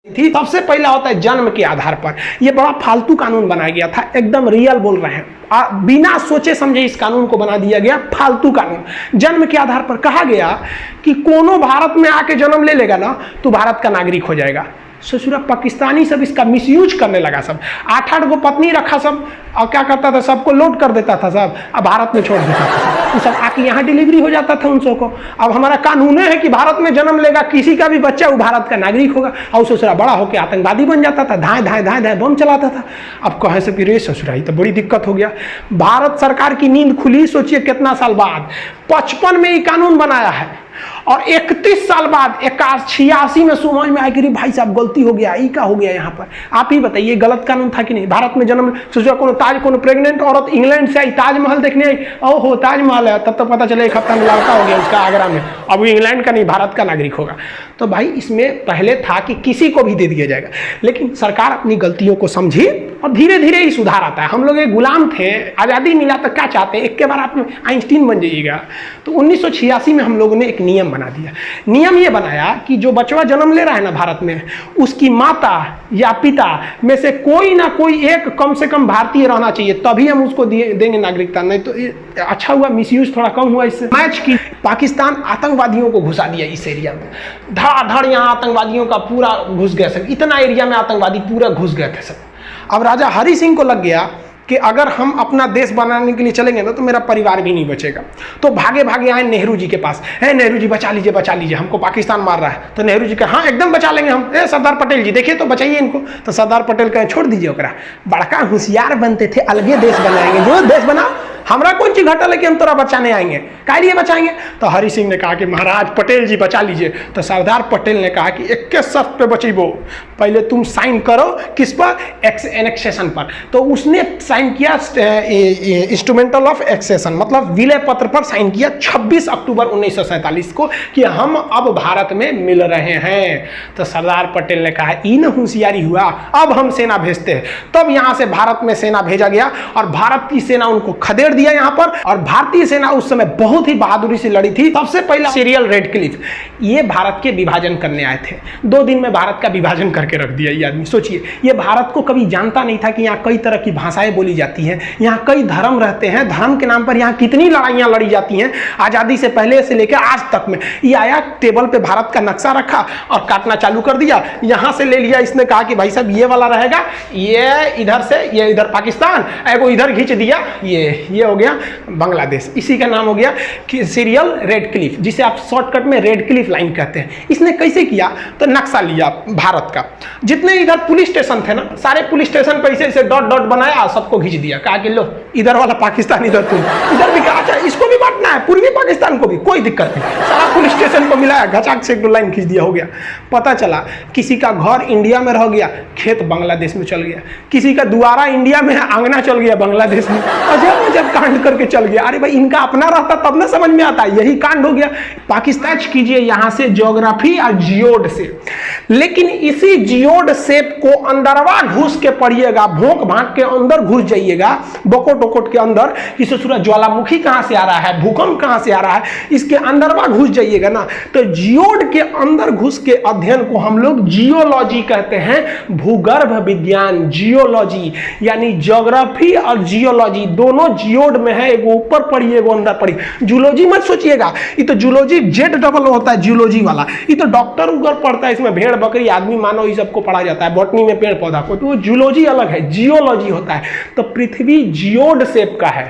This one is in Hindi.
थी। सबसे पहला होता है जन्म के आधार पर। यह बड़ा फालतू कानून बनाया गया था, एकदम रियल बोल रहे हैं, बिना सोचे समझे इस कानून को बना दिया गया, फालतू कानून। जन्म के आधार पर कहा गया कि कोनो भारत में आके जन्म ले लेगा ना तो भारत का नागरिक हो जाएगा। ससुरा पाकिस्तानी सब इसका मिसयूज करने लगा, सब 8-8 गो पत्नी रखा सब, और क्या करता था, सबको लोड कर देता था सब, अब भारत में छोड़ देता था, तो सब आके यहाँ डिलीवरी हो जाता था उन सबको। अब हमारा कानून है कि भारत में जन्म लेगा किसी का भी बच्चा वो भारत का नागरिक होगा, और ससुरा बड़ा होकर आतंकवादी बन जाता था, धाए धाए धाए धाए बम चलाता था। अब कहे से फिर ससुरा ही तो बड़ी दिक्कत हो गया। भारत सरकार की नींद खुली, सोचिए कितना साल बाद, 55 में ये कानून बनाया है, और 31 साल बाद 86 में समझ में आया कि भाई साहब गलती हो गया, ये क्या हो गया यहाँ पर। आप ही बताइए गलत कानून था कि नहीं। भारत में जन्म सोचा कोनो प्रेग्नेंट औरत इंग्लैंड से आई, ताजमहल देखने आई, ओहो ताजमहल है, तब तो पता चला 1 हफ्ता में लड़का हो गया उसका आगरा में, अब वो इंग्लैंड का नहीं भारत का नागरिक होगा। तो भाई इसमें पहले था कि किसी को भी दे दिया जाएगा, लेकिन सरकार अपनी गलतियों को समझी और धीरे धीरे ही सुधार आता है। हम लोग एक गुलाम थे, आज़ादी मिला तो क्या चाहते हैं, एक के बार आप आइंस्टीन बन जाइएगा। तो 1986 में हम लोगों ने एक नियम बना दिया। नियम ये बनाया कि जो बचवा जन्म ले रहा है ना भारत में, उसकी माता या पिता में से कोई ना कोई एक कम से कम भारतीय रहना चाहिए, तभी हम उसको देंगे नागरिकता। नहीं तो अच्छा हुआ, मिसयूज थोड़ा कम हुआ इससे। मैच की पाकिस्तान आतंकवादियों को घुसा दिया इस एरिया में, धड़ाधड़ यहाँ आतंकवादियों का पूरा घुस गया सब, इतना एरिया में आतंकवादी पूरा घुस गए थे सब। अब राजा हरि सिंह को लग गया कि अगर हम अपना देश बनाने के लिए चलेंगे ना तो मेरा परिवार भी नहीं बचेगा। तो भागे भागे आए नेहरू जी के पास, है नेहरू जी बचा लीजिए, हमको पाकिस्तान मार रहा है। तो नेहरू जी कहा हाँ एकदम बचा लेंगे हम। सरदार पटेल जी देखिए तो बचाइए इनको। तो सरदार पटेल कहे छोड़ दीजिए ओकरा, बड़का होशियार बनते थे, अलगे देश बनाएंगे, जो देश बनाओ, हमरा कौन चीज घटल है कि हम तोरा बचाने आएंगे, काय लिए बचाएंगे। तो हरि सिंह ने कहा कि महाराज पटेल जी बचा लीजिए। तो सरदार पटेल ने कहा कि 21 शर्त पे बचीबो, पहले तुम साइन करो किस पर, एनेक्सेशन पर। तो उसने साइन किया इंस्ट्रूमेंटल ऑफ एक्सेशन, मतलब विलय पत्र पर साइन किया 26 अक्टूबर 1947 को कि हम अब भारत में मिल रहे हैं। तो सरदार पटेल ने कहा इन होशियारी हुआ, अब हम सेना भेजते हैं। तब यहां से भारत में सेना भेजा गया और भारत की सेना उनको खदेड़ दिया यहाँ पर। और भारतीय सेना उस समय बहुत ही बहादुरी से लड़ी थी। सबसे पहला सीरियल रेडक्लिफ, ये भारत के विभाजन करने आए थे। 2 दिन में भारत का विभाजन करके रख दिया ये आदमी। सोचिए, ये भारत को कभी जानता नहीं था कि यहाँ कई तरह की भाषाएं बोली जाती हैं, यहाँ कई धर्म रहते हैं, धर्म के नाम पर यहाँ कितनी लड़ाइयाँ लड़ी जाती हैं आज़ादी से पहले से लेकर आज तक में। ये आया टेबल पे भारत का नक्शा रखा और काटना चालू कर दिया। यहाँ से ले लिया, इसने कहा कि भाई साहब ये वाला रहेगा, ये इधर से, ये इधर पाकिस्तान, एगो इधर खींच दिया, ये हो गया बांग्लादेश। इसी का नाम हो गया कि सीरियल रेडक्लिफ, जिसे आप शॉर्टकट में रेडक्लिफ लाइन कहते हैं। इसने कैसे किया, तो नक्शा लिया भारत का, जितने इधर पुलिस स्टेशन थे ना, सारे पुलिस स्टेशन पर ऐसे डॉट डॉट बनाया, सबको खींच दिया, कहा कि लो इधर वाला पाकिस्तान, इधर तुम, इधर भी कहा इसको भी बांटना है, पूर्वी पाकिस्तान को भी, कोई दिक्कत नहीं। सारा पुलिस स्टेशन को मिलाया, घचाक से एक लाइन खींच दिया, हो गया। पता चला किसी का घर इंडिया में रह गया, खेत बांग्लादेश में चल गया, किसी का द्वारा इंडिया में है, आंगना चल गया बांग्लादेश में। अजब अजब कांड करके चल गया। अरे भाई इनका अपना रहता तब ना समझ में आता, यही कांड हो गया। पाकिस्तान कीजिए यहाँ से ज्योग्राफी और जियोड से, लेकिन इसी जियोड शेप को अंदरवा घुस के पढ़िएगा, भोंक भांक के अंदर घुस जाइएगा, बकोट वकोट के अंदर, कि सूरज ज्वालामुखी कहाँ से आ रहा है, भूकंप कहाँ से आ रहा है, इसके अंदरवा घुस जाइएगा ना, तो जियोड के अंदर घुस के अध्ययन को हम लोग जियोलॉजी कहते हैं, भूगर्भ विज्ञान, जियोलॉजी, यानी ज्योग्राफी और जियोलॉजी दोनों जियोड में है, एगो ऊपर पढ़ी एगो अंदर पढ़ी। जूलॉजी मत सोचिएगा, ये तो जूलॉजी जेड डबल होता है, जियोलॉजी वाला, ये तो डॉक्टर ऊपर पढ़ता है, इसमें भेड़ बकरी आदमी मानव ये सबको पढ़ा जाता है, बॉटनी में पेड़ पौधा को, तो वो जूलॉजी अलग है, जियोलॉजी होता है। तो पृथ्वी जियोड शेप का है।